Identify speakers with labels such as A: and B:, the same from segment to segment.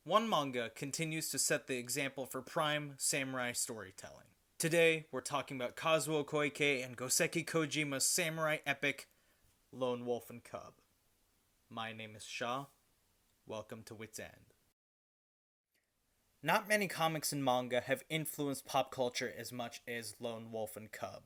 A: One manga continues to set the example for prime samurai storytelling. Today, we're talking about Kazuo Koike and Goseki Kojima's samurai epic, Lone Wolf and Cub. My name is Shaw. Welcome to Wit's End. Not many comics and manga have influenced pop culture as much as Lone Wolf and Cub.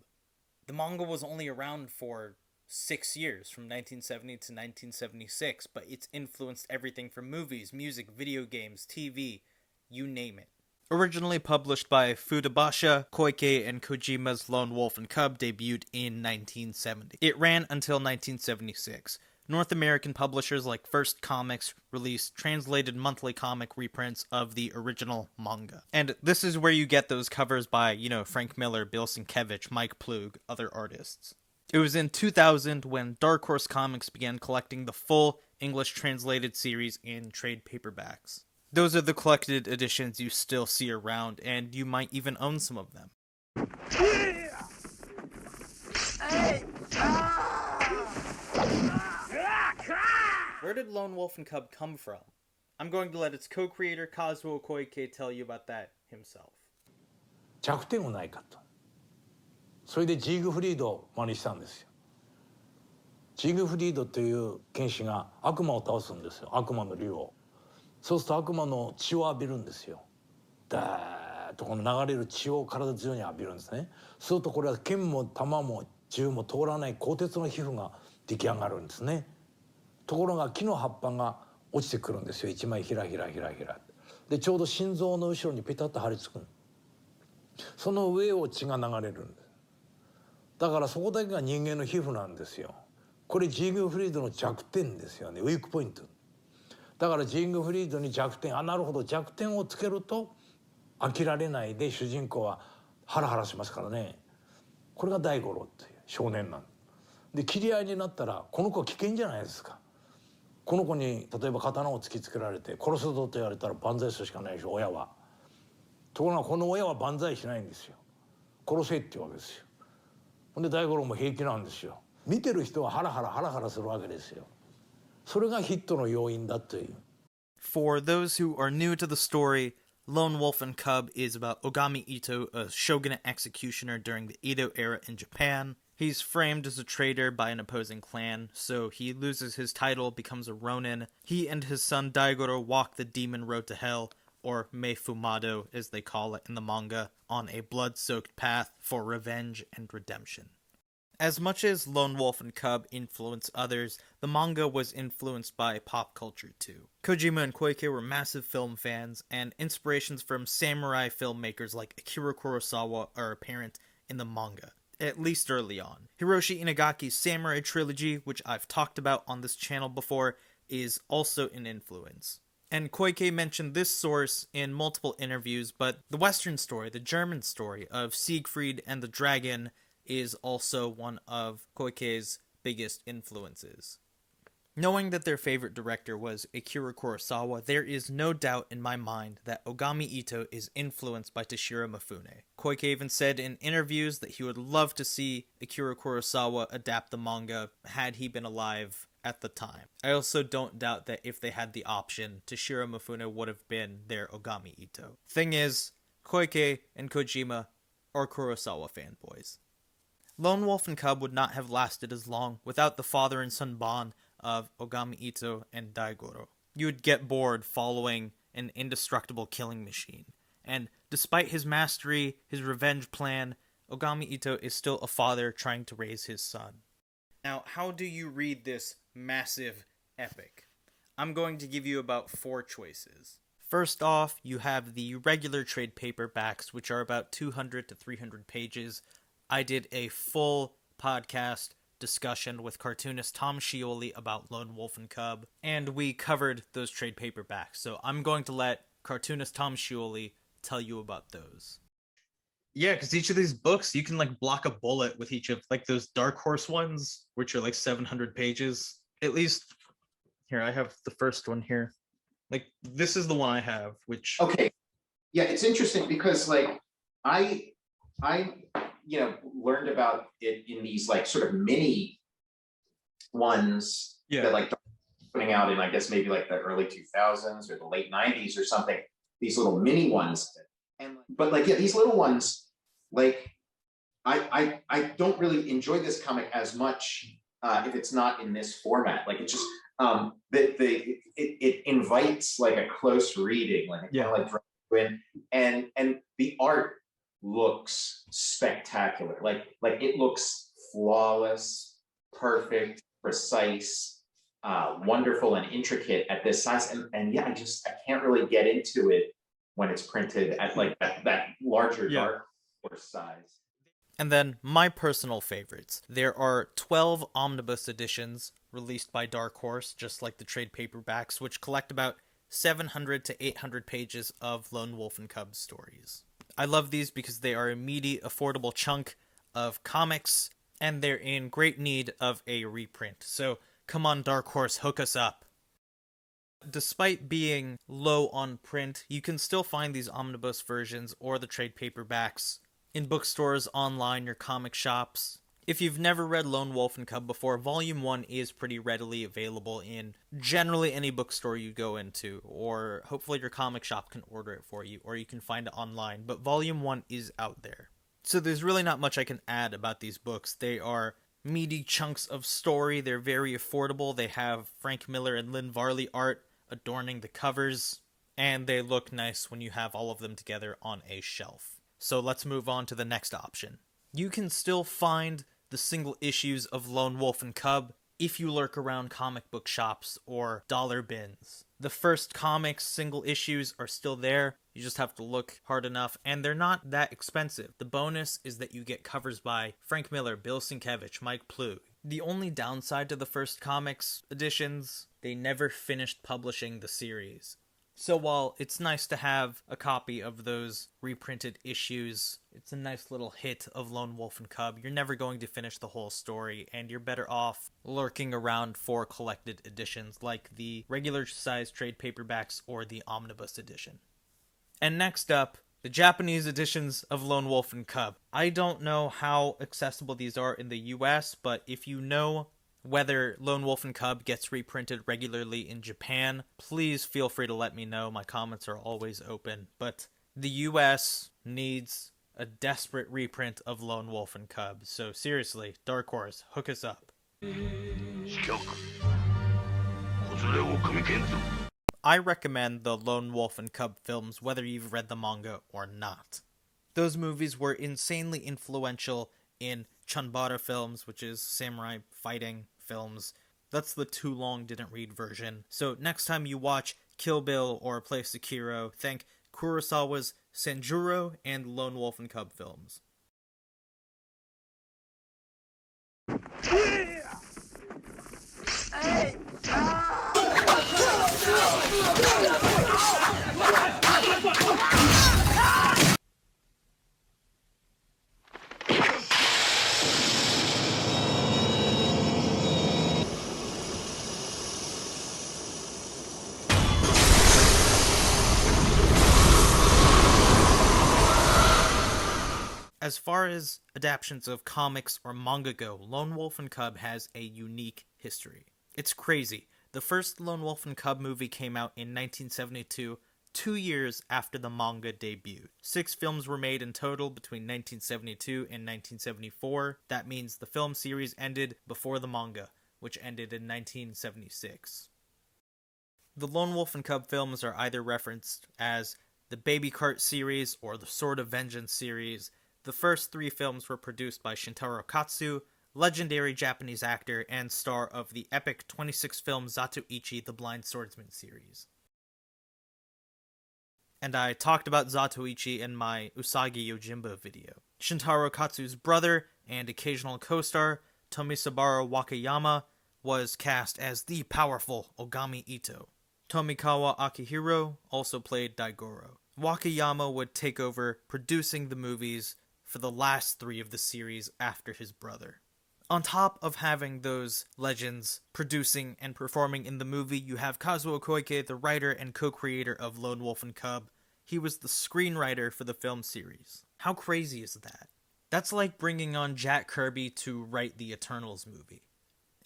A: The manga was only around for 6 years, from 1970 to 1976, but it's influenced everything from movies, music, video games, TV, you name it. Originally published by Futabasha, Koike and Kojima's Lone Wolf and Cub debuted in 1970. It ran until 1976. North American publishers like First Comics released translated monthly comic reprints of the original manga. And this is where you get those covers by, Frank Miller, Bill Sienkiewicz, Mike Plug, other artists. It was in 2000 when Dark Horse Comics began collecting the full English translated series in trade paperbacks. Those are the collected editions you still see around, and you might even own some of them. Where did Lone Wolf and Cub come from? I'm going to let its co-creator Kazuo Koike tell you about that himself.
B: 弱点はないかと。それでジーグフリードを真似したんですよ。ジーグフリードという剣士が悪魔を倒すんですよ。悪魔の竜を。そうすると悪魔の血を浴びるんですよ。ダーッとこの流れる血を体中に浴びるんですね。そうするとこれは剣も弾も銃も通らない鋼鉄の皮膚が出来上がるんですね。ところが木の葉っぱが落ちてくるんですよ。一枚ひらひらひらひら。でちょうど心臓の後ろにペタッと張り付く。その上を血が流れるんです。だからそこだけが人間の皮膚なんですよ。これジーグフリードの弱点ですよね。ウィークポイント。だからジーグフリードに弱点、なるほど、弱点をつけると飽きられないで主人公はハラハラしますからね。これが大五郎っていう少年なんで、切り合いになったらこの子は危険じゃないですか。この子に例えば刀を突きつけられて殺すぞと言われたら万歳するしかないでしょ、親は。ところがこの親は万歳しないんですよ。殺せっていうわけですよ。ほんで大五郎も平気なんですよ。見てる人はハラハラハラハラするわけですよ。それがヒットの要因だという。
A: For those who are new to the story, Lone Wolf and Cub is about Ogami Ito, a shogunate executioner during the Edo era in Japan. He's framed as a traitor by an opposing clan, so he loses his title, becomes a ronin. He and his son Daigoro walk the demon road to hell, or Meifumado as they call it in the manga, on a blood-soaked path for revenge and redemption. As much as Lone Wolf and Cub influenced others, the manga was influenced by pop culture too. Kojima and Koike were massive film fans, and inspirations from samurai filmmakers like Akira Kurosawa are apparent in the manga, at least early on. Hiroshi Inagaki's Samurai Trilogy, which I've talked about on this channel before, is also an influence. And Koike mentioned this source in multiple interviews, but the Western story, the German story of Siegfried and the Dragon, is also one of Koike's biggest influences. Knowing that their favorite director was Akira Kurosawa, there is no doubt in my mind that Ogami Ito is influenced by Toshiro Mifune. Koike even said in interviews that he would love to see Akira Kurosawa adapt the manga had he been alive at the time. I also don't doubt that if they had the option, Toshiro Mifune would have been their Ogami Ito. Thing is, Koike and Kojima are Kurosawa fanboys. Lone Wolf and Cub would not have lasted as long without the father and son bond of Ogami Ito and Daigoro. You would get bored following an indestructible killing machine. And despite his mastery, his revenge plan, Ogami Ito is still a father trying to raise his son. Now, how do you read this massive epic? I'm going to give you about 4 choices. First off, you have the regular trade paperbacks, which are about 200 to 300 pages. I did a full podcast discussion with cartoonist Tom Scioli about Lone Wolf and Cub, and we covered those trade paperbacks, so I'm going to let cartoonist Tom Scioli tell you about those. Yeah, because each of these books, you can block a bullet with each of those Dark Horse ones, which are 700 pages. At least, here, I have the first one here. This is the one I have, which...
C: Okay. Yeah, it's interesting because I learned about it in these sort of mini ones that putting out in, I guess, maybe like the early 2000s or the late 90s or something, these little mini ones. And but like, yeah, these little ones, like I don't really enjoy this comic as much if it's not in this format. Like it just it invites like a close reading, like
A: Yeah.
C: kind of like draws you in, and the art looks spectacular. Like it looks flawless, perfect, precise, wonderful, and intricate at this size. And yeah, I can't really get into it when it's printed at like that larger
A: Yeah.
C: dark horse size.
A: And then my personal favorites. There are 12 omnibus editions released by Dark Horse, just like the trade paperbacks, which collect about 700 to 800 pages of Lone Wolf and Cub stories. I love these because they are a meaty, affordable chunk of comics, and they're in great need of a reprint. So come on, Dark Horse, hook us up. Despite being low on print, you can still find these omnibus versions or the trade paperbacks in bookstores, online, or comic shops. If you've never read Lone Wolf and Cub before, Volume 1 is pretty readily available in generally any bookstore you go into, or hopefully your comic shop can order it for you, or you can find it online, but Volume 1 is out there. So there's really not much I can add about these books. They are meaty chunks of story, they're very affordable, they have Frank Miller and Lynn Varley art adorning the covers, and they look nice when you have all of them together on a shelf. So let's move on to the next option. You can still find the single issues of Lone Wolf and Cub if you lurk around comic book shops or dollar bins. The first comics single issues are still there, you just have to look hard enough, and they're not that expensive. The bonus is that you get covers by Frank Miller, Bill Sienkiewicz, Mike Ploog. The only downside to the first comics editions, they never finished publishing the series. So while it's nice to have a copy of those reprinted issues, it's a nice little hit of Lone Wolf and Cub, you're never going to finish the whole story, and you're better off lurking around for collected editions like the regular size trade paperbacks or the omnibus edition. And next up, the Japanese editions of Lone Wolf and Cub. I don't know how accessible these are in the US, but if you know whether Lone Wolf and Cub gets reprinted regularly in Japan, please feel free to let me know. My comments are always open. But the US needs a desperate reprint of Lone Wolf and Cub. So seriously, Dark Horse, hook us up. I recommend the Lone Wolf and Cub films whether you've read the manga or not. Those movies were insanely influential in Chunbara films, which is samurai fighting films. That's the too long didn't read version. So next time you watch Kill Bill or play Sekiro, thank Kurosawa's Sanjuro and Lone Wolf and Cub films. As far as adaptations of comics or manga go, Lone Wolf and Cub has a unique history. It's crazy. The first Lone Wolf and Cub movie came out in 1972, 2 years after the manga debuted. 6 films were made in total between 1972 and 1974. That means the film series ended before the manga, which ended in 1976. The Lone Wolf and Cub films are either referenced as the Baby Cart series or the Sword of Vengeance series. The first 3 films were produced by Shintaro Katsu, legendary Japanese actor and star of the epic 26-film Zatoichi the Blind Swordsman series. And I talked about Zatoichi in my Usagi Yojimbo video. Shintaro Katsu's brother and occasional co-star, Tomisabaru Wakayama, was cast as the powerful Ogami Ito. Tomikawa Akihiro also played Daigoro. Wakayama would take over producing the movies for the last 3 of the series after his brother. On top of having those legends producing and performing in the movie, you have Kazuo Koike, the writer and co-creator of Lone Wolf and Cub. He was the screenwriter for the film series. How crazy is that? That's like bringing on Jack Kirby to write the Eternals movie.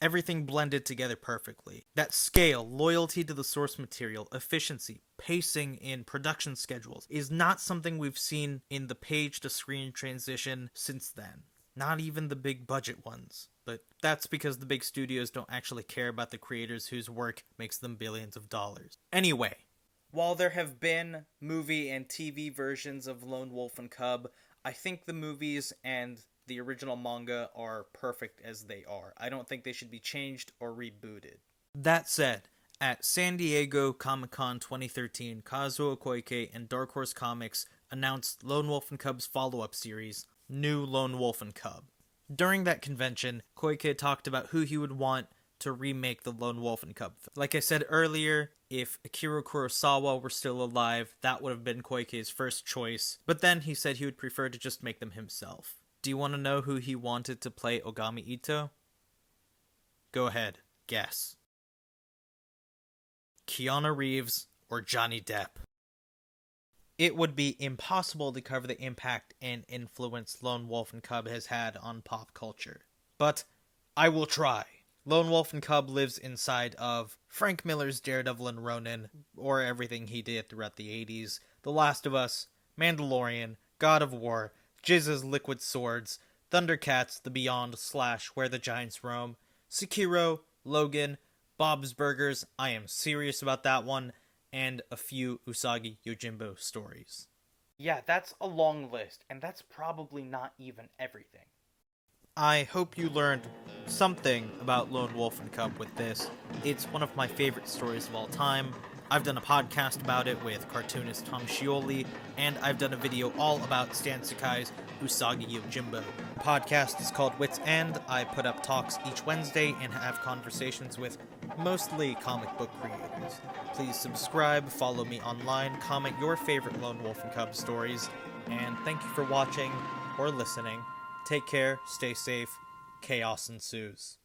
A: Everything blended together perfectly. That scale, loyalty to the source material, efficiency, pacing in production schedules is not something we've seen in the page-to-screen transition since then. Not even the big budget ones. But that's because the big studios don't actually care about the creators whose work makes them billions of dollars. Anyway, while there have been movie and TV versions of Lone Wolf and Cub, I think the movies and the original manga are perfect as they are. I don't think they should be changed or rebooted. That said, at San Diego Comic-Con 2013, Kazuo Koike and Dark Horse Comics announced Lone Wolf and Cub's follow-up series, New Lone Wolf and Cub. During that convention, Koike talked about who he would want to remake the Lone Wolf and Cub. Like I said earlier, if Akira Kurosawa were still alive, that would have been Koike's first choice, but then he said he would prefer to just make them himself. Do you want to know who he wanted to play Ogami Ito? Go ahead, guess. Keanu Reeves or Johnny Depp. It would be impossible to cover the impact and influence Lone Wolf and Cub has had on pop culture. But I will try. Lone Wolf and Cub lives inside of Frank Miller's Daredevil and Ronin, or everything he did throughout the 80s, The Last of Us, Mandalorian, God of War, Jiz's Liquid Swords, Thundercats, The Beyond / Where the Giants Roam, Sekiro, Logan, Bob's Burgers, I Am Serious About That One, and a few Usagi Yojimbo stories. Yeah, that's a long list, and that's probably not even everything. I hope you learned something about Lone Wolf and Cub with this. It's one of my favorite stories of all time. I've done a podcast about it with cartoonist Tom Scioli, and I've done a video all about Stan Sakai's Usagi Yojimbo. The podcast is called Wit's End. I put up talks each Wednesday and have conversations with mostly comic book creators. Please subscribe, follow me online, comment your favorite Lone Wolf and Cub stories, and thank you for watching or listening. Take care, stay safe, chaos ensues.